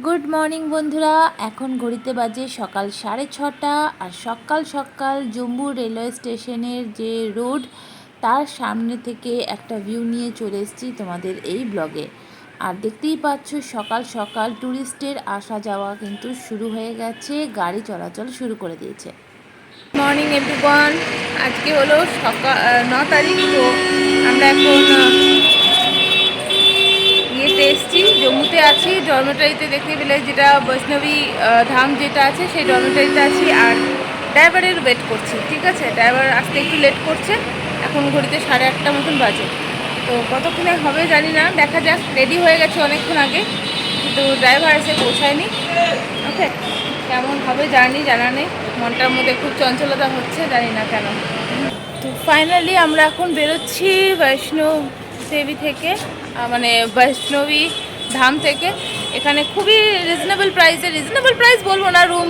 Good morning বন্ধুরা, এখন ঘড়িতে বাজে সকাল 6:30। আর সকাল সকাল জম্মু রেলওয়ে স্টেশনের যে রোড তার সামনে থেকে একটা ভিউ নিয়ে চলে এসেছি তোমাদের এই ব্লগে। আর দেখতেই পাচ্ছ সকাল সকাল ট্যুরিস্টের আসা যাওয়া কিন্তু শুরু হয়ে গেছে, গাড়ি চলাচল শুরু করে দিয়েছে। মর্নিং এভরিওয়ান, আজকে হলো সকাল 9 তারিখ। তো আমরা এখন ইয়েতে এসেছি, জম্মুতে আছি, ডরমেটারিতে দেখতে পেলে, যেটা বৈষ্ণবী ধাম যেটা আছে সেই ডরমেটারিতে আছি। আর ড্রাইভারের ওয়েট করছি, ঠিক আছে। ড্রাইভার আসতে একটু লেট করছে, এখন ঘড়িতে 8:30 মতন বাজে। তো কতক্ষণে হবে জানি না, দেখা যাক। রেডি হয়ে গেছে অনেকক্ষণ আগে, কিন্তু ড্রাইভার এসে পৌঁছায়নি। ওকে, কেমন হবে জার্নি জানা নেই, মনটার মধ্যে খুব চঞ্চলতা হচ্ছে, জানি না কেন। তো ফাইনালি আমরা এখন বেরোচ্ছি বৈষ্ণব দেবী থেকে, মানে বৈষ্ণবী ধাম থেকে। এখানে খুবই রিজনেবল প্রাইস বলবো না, রুম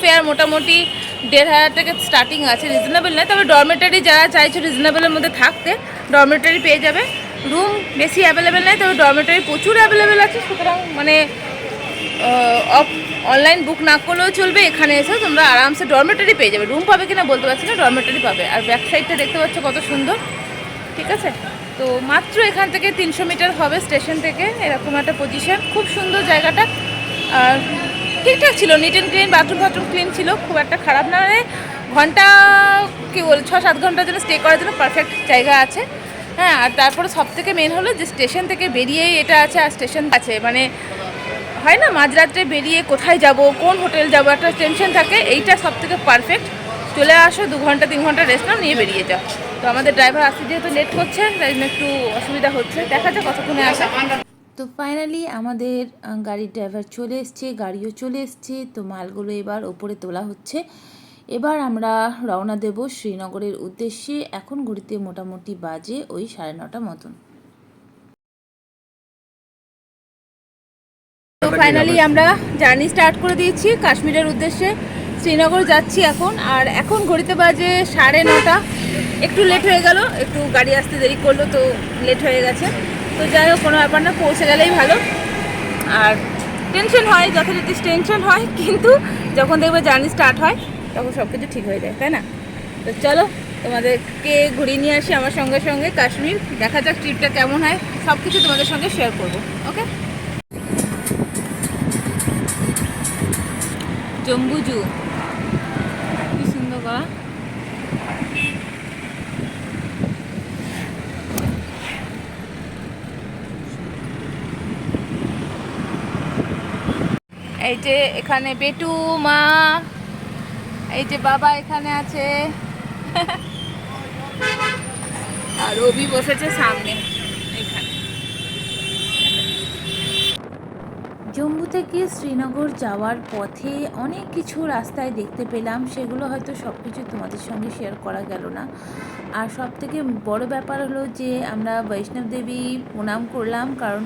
ফেয়ার মোটামুটি 1,500 থেকে স্টার্টিং আছে। রিজনেবল নয়, তবে ডরমেটারি যারা চাইছো রিজনেবলের মধ্যে থাকতে, ডরমেটারি পেয়ে যাবে। রুম বেশি অ্যাভেলেবেল নেই, তবে ডরমেটারি প্রচুর অ্যাভেলেবেল আছে। সুতরাং মানে অনলাইন বুক না করলেও চলবে, এখানে এসে তোমরা আরামসে ডরমেটারি পেয়ে যাবে। রুম পাবে কিনা বলতে পারছি না, ডরমেটারি পাবে। আর ব্যাক সাইডটা দেখতে পাচ্ছ কত সুন্দর, ঠিক আছে। তো মাত্র এখান থেকে 300 মিটার হবে স্টেশন থেকে, এরকম একটা পজিশন। খুব সুন্দর জায়গাটা, আর ঠিকঠাক ছিল, neat and clean, bathroom clean ছিল, খুব একটা খারাপ না। মানে ঘন্টা কী বল 6-7 ঘন্টার জন্য স্টে করার জন্য পারফেক্ট জায়গা আছে। হ্যাঁ, আর তারপরে সবথেকে মেন হলো যে স্টেশন থেকে বেরিয়েই এটা আছে। আর স্টেশন আছে মানে হয় না মাঝরাত্রে বেরিয়ে কোথায় যাব, কোন হোটেল যাব, একটা টেনশন থাকে। এইটা সবথেকে পারফেক্ট। চলে আসো, 2 ঘন্টা 3 ঘন্টা রেস্ট নাও, নিয়ে বেরিয়ে যাও। তো আমাদের ড্রাইভার আসতে যেহেতু লেট করছে, তাই জন্য একটু অসুবিধা হচ্ছে। দেখা যাক কতক্ষণে আসে। তো ফাইনালি আমাদের গাড়ির ড্রাইভার চলে এসছে, গাড়িও চলে এসছে। তো মালগুলো এবার ওপরে তোলা হচ্ছে। এবার আমরা রওনা দেব শ্রীনগরের উদ্দেশ্যে। এখন ঘড়িতে মোটামুটি বাজে ওই 9:30 মতন। তো ফাইনালি আমরা জার্নি স্টার্ট করে দিয়েছি কাশ্মীরের উদ্দেশ্যে। শ্রীনগর যাচ্ছি এখন। আর এখন ঘড়িতে বাজে 9:30। একটু লেট হয়ে গেল, একটু গাড়ি আসতে দেরি করলো, তো লেট হয়ে গেছে। তো যাই হোক, কোনো ব্যাপার না, পৌঁছে গেলেই ভালো। আর টেনশন হয়, যথাযথ টেনশন হয়, কিন্তু যখন দেখবে জার্নি স্টার্ট হয় তখন সব কিছু ঠিক হয়ে যায়, তাই না? তো চলো, তোমাদেরকে ঘুরিয়ে নিয়ে আসি আমার সঙ্গে সঙ্গে কাশ্মীর। দেখা যাক ট্রিপটা কেমন হয়, সব কিছু তোমাদের সঙ্গে শেয়ার করবো। ওকে, জম্বুজু কি সুন্দর করা। এই যে এখানে বেটু মা, এই যে বাবা এখানে আছে, আর রবি বসেছে সামনে এখানে। জম্মু থেকে শ্রীনগর যাওয়ার পথে অনেক কিছু রাস্তায় দেখতে পেলাম, সেগুলো হয়তো সব কিছু তোমাদের সঙ্গে শেয়ার করা গেল না। আর সব থেকে বড় ব্যাপার হলো যে আমরা বৈষ্ণব দেবী প্রণাম করলাম, কারণ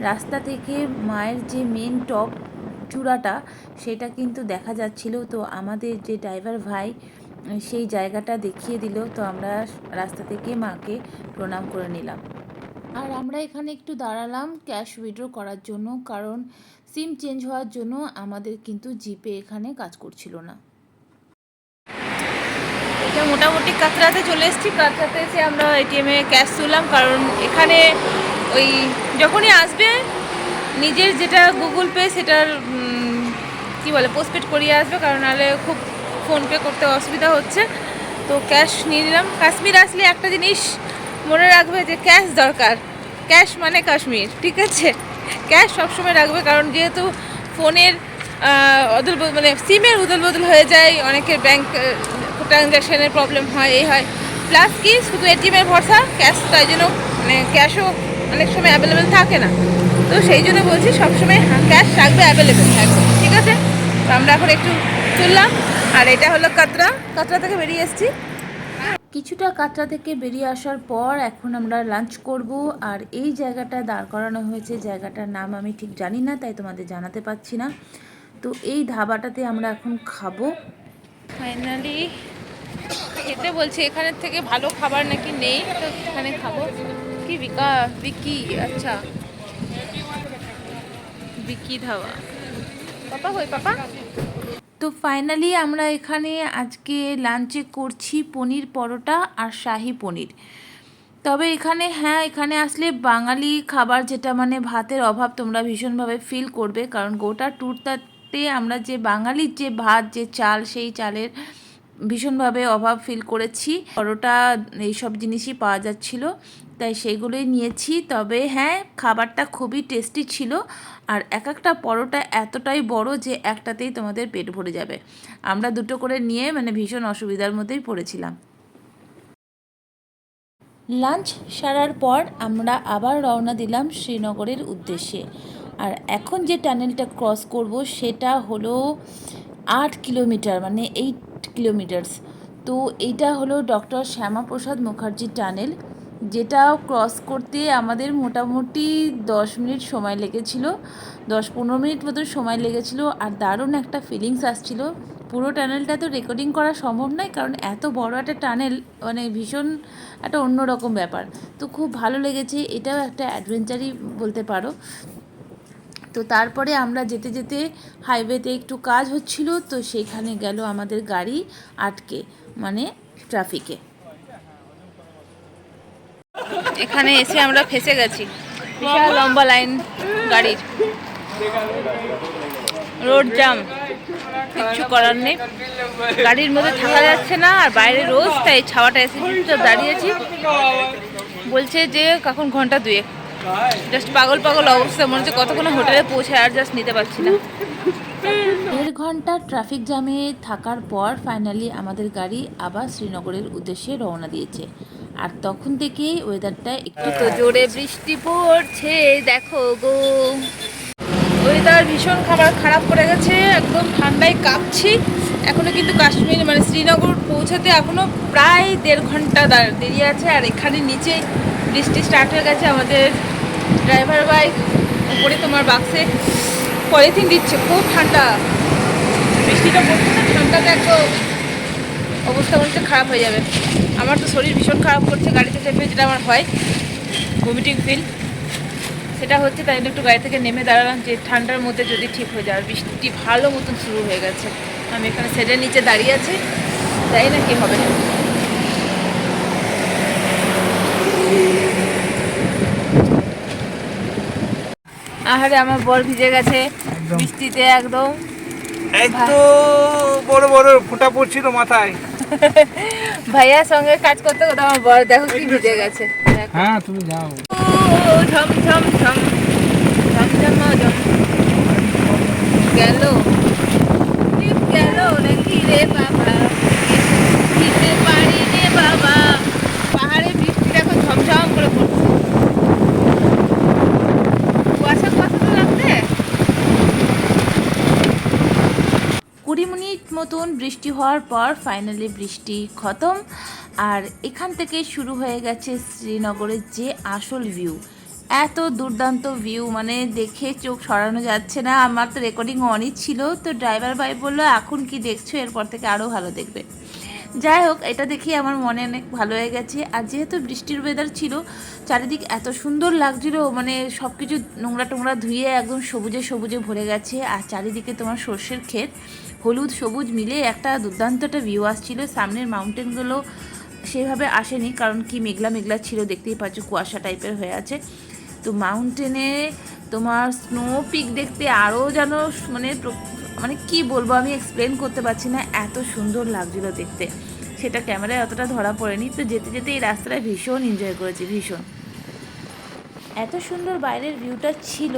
রাস্তা থেকে মায়ের যে মেন টপ চূড়াটা সেটা কিন্তু দেখা যাচ্ছিল। তো আমাদের যে ড্রাইভার ভাই সেই জায়গাটা দেখিয়ে দিল, তো আমরা রাস্তা থেকে মাকে প্রণাম করে নিলাম। আর আমরা এখানে একটু দাঁড়ালাম ক্যাশ উইথড্র করার জন্য, কারণ সিম চেঞ্জ হওয়ার জন্য আমাদের কিন্তু জিপে এখানে কাজ করছিল না। এটা মোটামুটি কাতরাতে চলে এসেছি। কাতরাতে এসে আমরা এটিএমে ক্যাশ তুললাম, কারণ এখানে ওই যখনই আসবে নিজের যেটা গুগল পে সেটার কি বলে পোস্টপেড করিয়ে আসবে, কারণ নাহলে খুব ফোনপে করতে অসুবিধা হচ্ছে। তো ক্যাশ নিয়ে নিলাম। কাশ্মীর আসলে একটা জিনিস মনে রাখবে যে ক্যাশ দরকার। ক্যাশ মানে কাশ্মীর, ঠিক আছে। ক্যাশ সবসময় রাখবে, কারণ যেহেতু ফোনের অদল মানে সিমের উদল বদল হয়ে যায়, অনেকের ব্যাংক ট্রানজ্যাকশানের প্রবলেম হয়, এই হয়। প্লাস কি শুধু এটিএমের ভরসা, ক্যাশ তাই জন্য মানে ক্যাশও অনেক সময় অ্যাভেলেবেল থাকে না। তো সেই জন্য বলছি সবসময় ক্যাশ রাখবে, অ্যাভেলেবেল থাকবে, ঠিক আছে। তো আমরা এখন একটু তুললাম। আর এটা হলো কাতরা থেকে বেরিয়ে এসেছি। কিছুটা কাটরা থেকে বেরিয়ে আসার পর এখন আমরা লাঞ্চ করব। আর এই জায়গাটা দাঁড় করানো হয়েছে, জায়গাটার নাম আমি ঠিক জানি না, তাই তোমাদের জানাতে পারছি না। তো এই ধাবাটাতে আমরা এখন খাবো। ফাইনালি খেতে বলছি, এখানের থেকে ভালো খাবার নাকি নেই, তো এখানে খাবো। কি বিকি, আচ্ছা বিকি ধাবা। পাপা কই পাপা? তো ফাইনালি আমরা এখানে আজকে লাঞ্চে করছি পনির পরোটা আর শাহি পনির। তবে এখানে আসলে বাঙালি খাবার, যেটা মানে ভাতের অভাব তোমরা ভীষণভাবে ফিল করবে, কারণ গোটা ট্যুরটাতে আমরা যে বাঙালির যে ভাত, যে চাল, সেই চালের ভীষণভাবে অভাব ফিল করেছি। পরোটা এইসব জিনিসই পাওয়া যাচ্ছিল, তাই সেইগুলোই নিয়েছি। তবে হ্যাঁ, খাবারটা খুবই টেস্টি ছিল। আর এক একটা পরোটা এতটাই বড় যে একটাতেই তোমাদের পেট ভরে যাবে। আমরা দুটো করে নিয়ে মানে ভীষণ অসুবিধার মধ্যেই পড়েছিলাম। লাঞ্চ সারার পর আমরা আবার রওনা দিলাম শ্রীনগরের উদ্দেশ্যে। আর এখন যে টানেলটা ক্রস করব সেটা হলো 8 কিলোমিটার, মানে 8 কিলোমিটার্স। তো এইটা হলো ডক্টর শ্যামাপ্রসাদ মুখার্জি টানেল, যেটা ক্রস করতে আমাদের মোটামুটি 10 মিনিট সময় লেগেছিল, 10-15 মিনিট মতো সময় লেগেছিল। আর দারুণ একটা ফিলিংস আসছিল। পুরো টানেলটা তো রেকর্ডিং করা সম্ভব নয়, কারণ এত বড় একটা টানেল, মানে ভীষণ একটা অন্যরকম ব্যাপার। তো খুব ভালো লেগেছে, এটাও একটা অ্যাডভেঞ্চারই বলতে পারো। তো তারপরে আমরা যেতে যেতে হাইওয়েতে একটু কাজ হচ্ছিল, তো সেইখানে গেল আমাদের গাড়ি আটকে, মানে ট্রাফিকে। এখানে এসে আমরা ফেসে গেছি, বিশাল লম্বা লাইন গাড়ির, রোড জ্যাম, কিচ্ছু করার নেই। গাড়ির মধ্যে থাকা যাচ্ছে না, আর বাইরে রোজ, তাই ছাওয়াটা এসে দাঁড়িয়েছি। বলছে যে কখন ঘন্টা 2, জাস্ট পাগল পাগল অবস্থা, মনে হচ্ছে কতক্ষণ হোটেলে পৌঁছায়, আর জাস্ট নিতে পারছি না। 1.5 ঘন্টা ট্রাফিক জ্যামে থাকার পর ফাইনালি আমাদের গাড়ি আবার শ্রীনগরের উদ্দেশ্যে রওনা দিয়েছে। আর তখন থেকেই ওয়েদারটা একটু তো জোরে বৃষ্টি পড়ছে, দেখো গো। ওয়েদার ভীষণ খারাপ করে গেছে, একদম ঠান্ডায় কাঁপছি। এখনও কিন্তু কাশ্মীর মানে শ্রীনগর পৌঁছাতে এখনও প্রায় 1.5 ঘন্টা দেরি আছে। আর এখানে নিচে বৃষ্টি স্টার্ট হয়ে গেছে। আমাদের ড্রাইভার বাইক উপরে তোমার বাক্সে পলিথিন দিচ্ছে, খুব ঠান্ডা। বৃষ্টিটা পড়ছে না, ঠান্ডাটা একদম অবস্থা মনে হচ্ছে খারাপ হয়ে যাবে। আমার তো শরীর ভীষণ খারাপ করছে গাড়িতে চেপে, যেটা আমার হয় ভমিটিং ফিল, সেটা হচ্ছে। তাই জন্য একটু গাড়ি থেকে নেমে দাঁড়ালাম, যে ঠান্ডার মধ্যে যদি ঠিক হয়ে যায়। আর বৃষ্টি ভালো মতন শুরু হয়ে গেছে। আমি এখানে শেডের নিচে দাঁড়িয়ে আছি, জানি না কি হবে। আহারে আমার বর ভিজে গেছে বৃষ্টিতে একদম। এই তো বড় বড় ফোঁটা পড়ছিল মাথায়। ভাইয়ার সঙ্গে কাজ করতে করতে আমার বর দেখো কি ভিজে গেছে। হ্যাঁ তুমি যাও। ও ঝম ঝম ঝম ঝম ঝম ঝম গেল, টিপ গেল নাকি রে বাবা, দিতে পারি রে বাবা। পাহাড়ে বৃষ্টি দেখো ঝমঝম করে পড়ছে, কুয়াশা কুয়াশা তো লাগছে। 20 মিনিট মতন বৃষ্টি হওয়ার পর ফাইনালি বৃষ্টি খতম। আর এখান থেকে শুরু হয়ে গেছে শ্রীনগরের যে আসল ভিউ। এত দুর্দান্ত ভিউ, মানে দেখে চোখ সরানো যাচ্ছে না। আমার তো রেকর্ডিং অনই ছিল, তো ড্রাইভার ভাই বললো এখন কি দেখছো, এরপর থেকে আরও ভালো দেখবে। যাই হোক, এটা দেখে আমার মনে অনেক ভালো হয়ে গেছে। আর যেহেতু বৃষ্টির ওয়েদার ছিল, চারিদিক এত সুন্দর লাগছিল, মানে সব কিছু নোংরা টোংরা ধুয়ে একদম সবুজে সবুজে ভরে গেছে। আর চারিদিকে তোমার সর্ষের ক্ষেত, হলুদ সবুজ মিলে একটা দুর্দান্ত একটা ভিউ আসছিল। সামনের মাউন্টেনগুলো সেইভাবে আসেনি, কারণ কি মেঘলা মেঘলা ছিল, দেখতেই পাচ্ছ কুয়াশা টাইপের হয়ে আছে। তো মাউন্টেনে তোমার স্নো পিক দেখতে আরও যেন মানে মানে কি বলবো, আমি এক্সপ্লেন করতে পারছি না, এত সুন্দর লাগছিলো দেখতে। সেটা ক্যামেরায় অতটা ধরা পড়েনি। তো যেতে যেতে এই রাস্তাটা ভীষণ এনজয় করেছি, ভীষণ। এত সুন্দর বাইরের ভিউটা ছিল,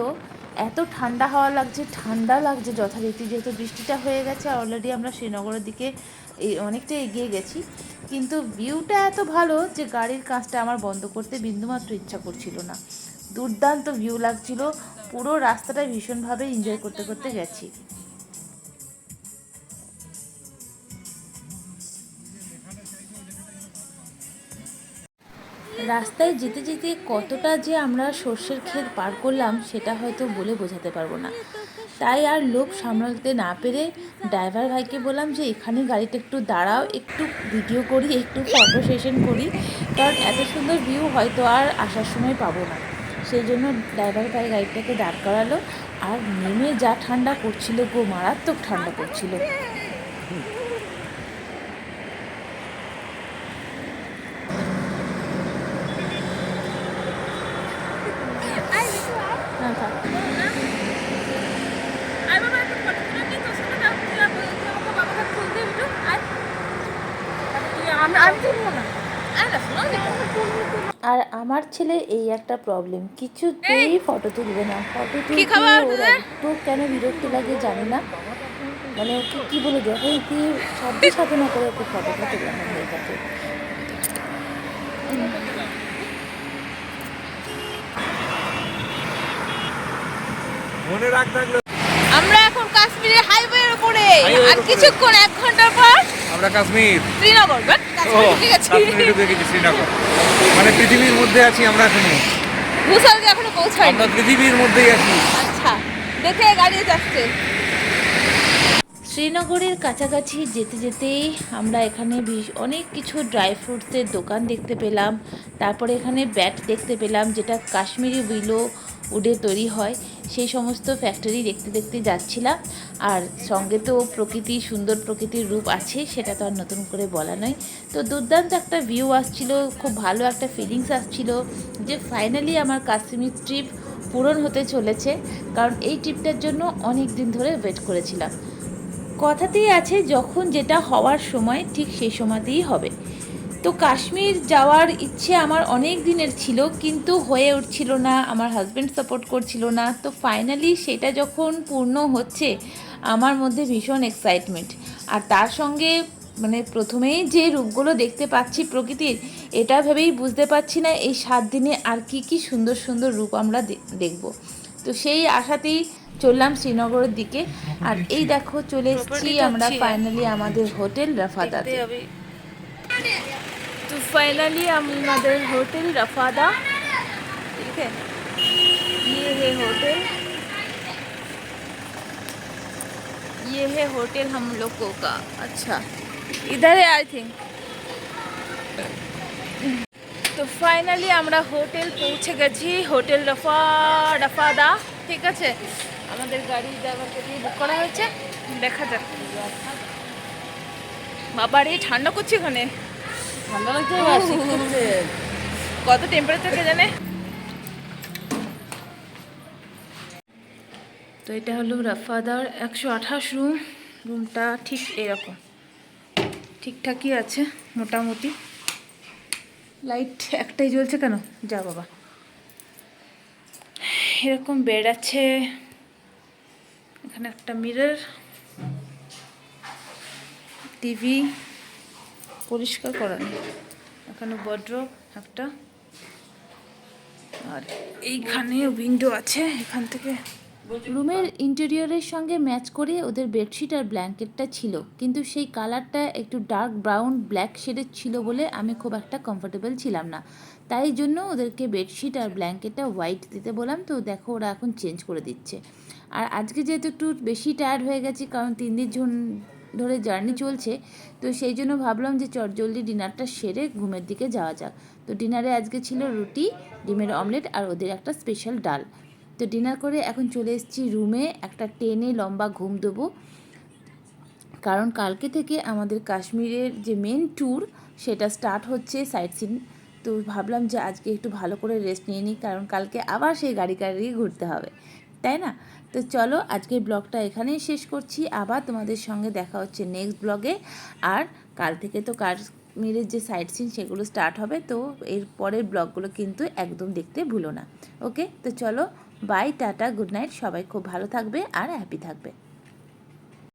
এত ঠান্ডা হাওয়া লাগছে, ঠান্ডা লাগছে যথারীতি, যেহেতু বৃষ্টিটা হয়ে গেছে। অলরেডি আমরা শ্রীনগরের দিকে অনেকটা এগিয়ে গেছি, কিন্তু ভিউটা এত ভালো যে গাড়ির কাঁচটা আমার বন্ধ করতে বিন্দুমাত্র ইচ্ছা করছিল না। দুর্দান্ত ভিউ লাগছিল, পুরো রাস্তাটা ভীষণভাবে এনজয় করতে করতে গেছি। রাস্তায় যেতে যেতে কতটা যে আমরা সর্ষের ক্ষেত পার করলাম সেটা হয়তো বলে বোঝাতে পারবো না। তাই আর লোভ সামলাতে না পেরে ড্রাইভার ভাইকে বললাম যে এখানে গাড়িটা একটু দাঁড়াও, একটু ভিডিও করি, একটু ফটো সেশন করি, কারণ এত সুন্দর ভিউ হয়তো আর আসার সময় পাবো না। সেই জন্য ড্রাইভার ভাই গাড়িটাকে দাঁড় করালো। আর নেমে যা ঠান্ডা করছিল গো, মারাত্মক ঠান্ডা করছিল। না থাক। আর আমার ছেলে এই একটা প্রবলেম, কিছুতেই ফটো তুলবে না। ফটো তুলতে ওর এত কেন বিরক্ত লাগে জানি না। মানে ওকে কী বলে যখন কি সাধ্য সাধনা করে ওকে ফটোটা তোলানো হয়ে থাকে। মনে রাখ থাকলে আমরা এখন কাশ্মীরের হাইওয়ের উপরে, আর কিছুক্ষণ 1 ঘন্টার পর আমরা কাশ্মীর শ্রীনগর। ও ঠিক আছে, কাশ্মীরে দেখেছি শ্রীনগর, মানে পৃথিবীর মধ্যে আছি আমরা এখনো, ভূস্বর্গে এখনো পৌঁছাইনি। আমরা পৃথিবীর মধ্যেই আছি। আচ্ছা, দেখে গাড়ি যাচ্ছে। শ্রীনগরের কাছাকাছি যেতে যেতেই আমরা এখানে অনেক কিছু ড্রাই ফ্রুটসের দোকান দেখতে পেলাম। তারপরে এখানে ব্যাট দেখতে পেলাম, যেটা কাশ্মীরি উইলো উডে তৈরি হয়। সেই সমস্ত ফ্যাক্টরি দেখতে দেখতে যাচ্ছিলাম। আর সঙ্গে তো প্রকৃতি, সুন্দর প্রকৃতির রূপ আছে, সেটা তো আর নতুন করে বলা নয়। তো দুর্দান্ত একটা ভিউ আসছিল, খুব ভালো একটা ফিলিংস আসছিল যে ফাইনালি আমার কাশ্মীর ট্রিপ পূরণ হতে চলেছে। কারণ এই ট্রিপটার জন্য অনেক দিন ধরে ওয়েট করেছিলাম। কথাতেই আছে, যখন যেটা হওয়ার সময় ঠিক সেই সময়তেই হবে। তো কাশ্মীর যাওয়ার ইচ্ছে আমার অনেক দিনের ছিল, কিন্তু হয়ে উঠছিল না, আমার হাজব্যান্ড সাপোর্ট করছিল না। তো ফাইনালি সেটা যখন পূর্ণ হচ্ছে, আমার মধ্যে ভীষণ এক্সাইটমেন্ট। আর তার সঙ্গে মানে প্রথমেই যে রূপগুলো দেখতে পাচ্ছি প্রকৃতির, এটা ভেবেই বুঝতে পারছি না এই 7 দিনে আর কি সুন্দর সুন্দর রূপ আমরা দেখব। তো সেই আশাতেই চললাম শ্রীনগরের দিকে। আর এই দেখো চলে এসেছি আমরা ফাইনালি আমাদের হোটেল রাফাদাতে। तो फाइनली हमारे होटल रफादा, ठीक है, ये है होटल, ये है होटल हम लोगों का। अच्छा, इधर है आई थिंक। তো ফাইনালি আমরা হোটেল পৌঁছে গেছি, হোটেল রফাদা, ঠিক আছে। আমাদের গাড়ি ড্রাইভারকে দিয়ে বুক করা হয়েছে, দেখা যাক। বাবা রে, ঠান্ডা করছে এখানে, ঠান্ডা লাগছে, কত টেম্পারেচার কে জানে। তো এটা হলো রাফাদার 128 রুম। রুমটা ঠিক এরকম, ঠিকঠাকই আছে মোটামুটি। লাইট একটাই জ্বলছে কেন, যা বাবা। এরকম বেড আছে, এখানে একটা মিরর, টিভি পরিষ্কার করা নেই, এখানে ওয়ার্ড্রোব একটা, আর এইখানে উইন্ডো আছে, এখান থেকে। রুমের ইন্টেরিয়রের সঙ্গে ম্যাচ করে ওদের বেডশিট আর ব্ল্যাঙ্কেটটা ছিল, কিন্তু সেই কালারটা একটু ডার্ক ব্রাউন ব্ল্যাক শেডের ছিল বলে আমি খুব একটা কমফোর্টেবল ছিলাম না। তাই জন্য ওদেরকে বেডশিট আর ব্ল্যাঙ্কেটটা হোয়াইট দিতে বললাম। তো দেখো ওরা এখন চেঞ্জ করে দিচ্ছে। আর আজকে যেহেতু একটু বেশি টায়ার্ড হয়ে গেছি, কারণ 3 দিন ধরে জার্নি চলছে, তো সেই জন্য ভাবলাম যে জলদি ডিনারটা সেরে ঘুমের দিকে যাওয়া যাক। তো ডিনারে আজকে ছিল রুটি, ডিমের অমলেট আর ওদের একটা স্পেশাল ডাল। তো ডিনার করে এখন চলে এসেছি রুমে, একটা টেনে লম্বা ঘুম দেবো। কারণ কালকে থেকে আমাদের কাশ্মীরের যে মেন ট্যুর সেটা স্টার্ট হচ্ছে, সাইট সিন। তো ভাবলাম যে আজকে একটু ভালো করে রেস্ট নিয়ে নিই, কারণ কালকে আবার সেই গাড়ি ঘুরতে হবে, তাই না? তো চলো আজকের ব্লগটা এখানেই শেষ করছি, আবার তোমাদের সঙ্গে দেখা হচ্ছে নেক্সট ব্লগে। আর কাল থেকে তো কাশ্মীরের যে সাইট সিন সেগুলো স্টার্ট হবে, তো এর পরের ব্লগগুলো কিন্তু একদম দেখতে ভুলো না। ওকে, তো চলো, বাই, টাটা, গুড নাইট, সবাই খুব ভালো থাকবে আর হ্যাপি থাকবে।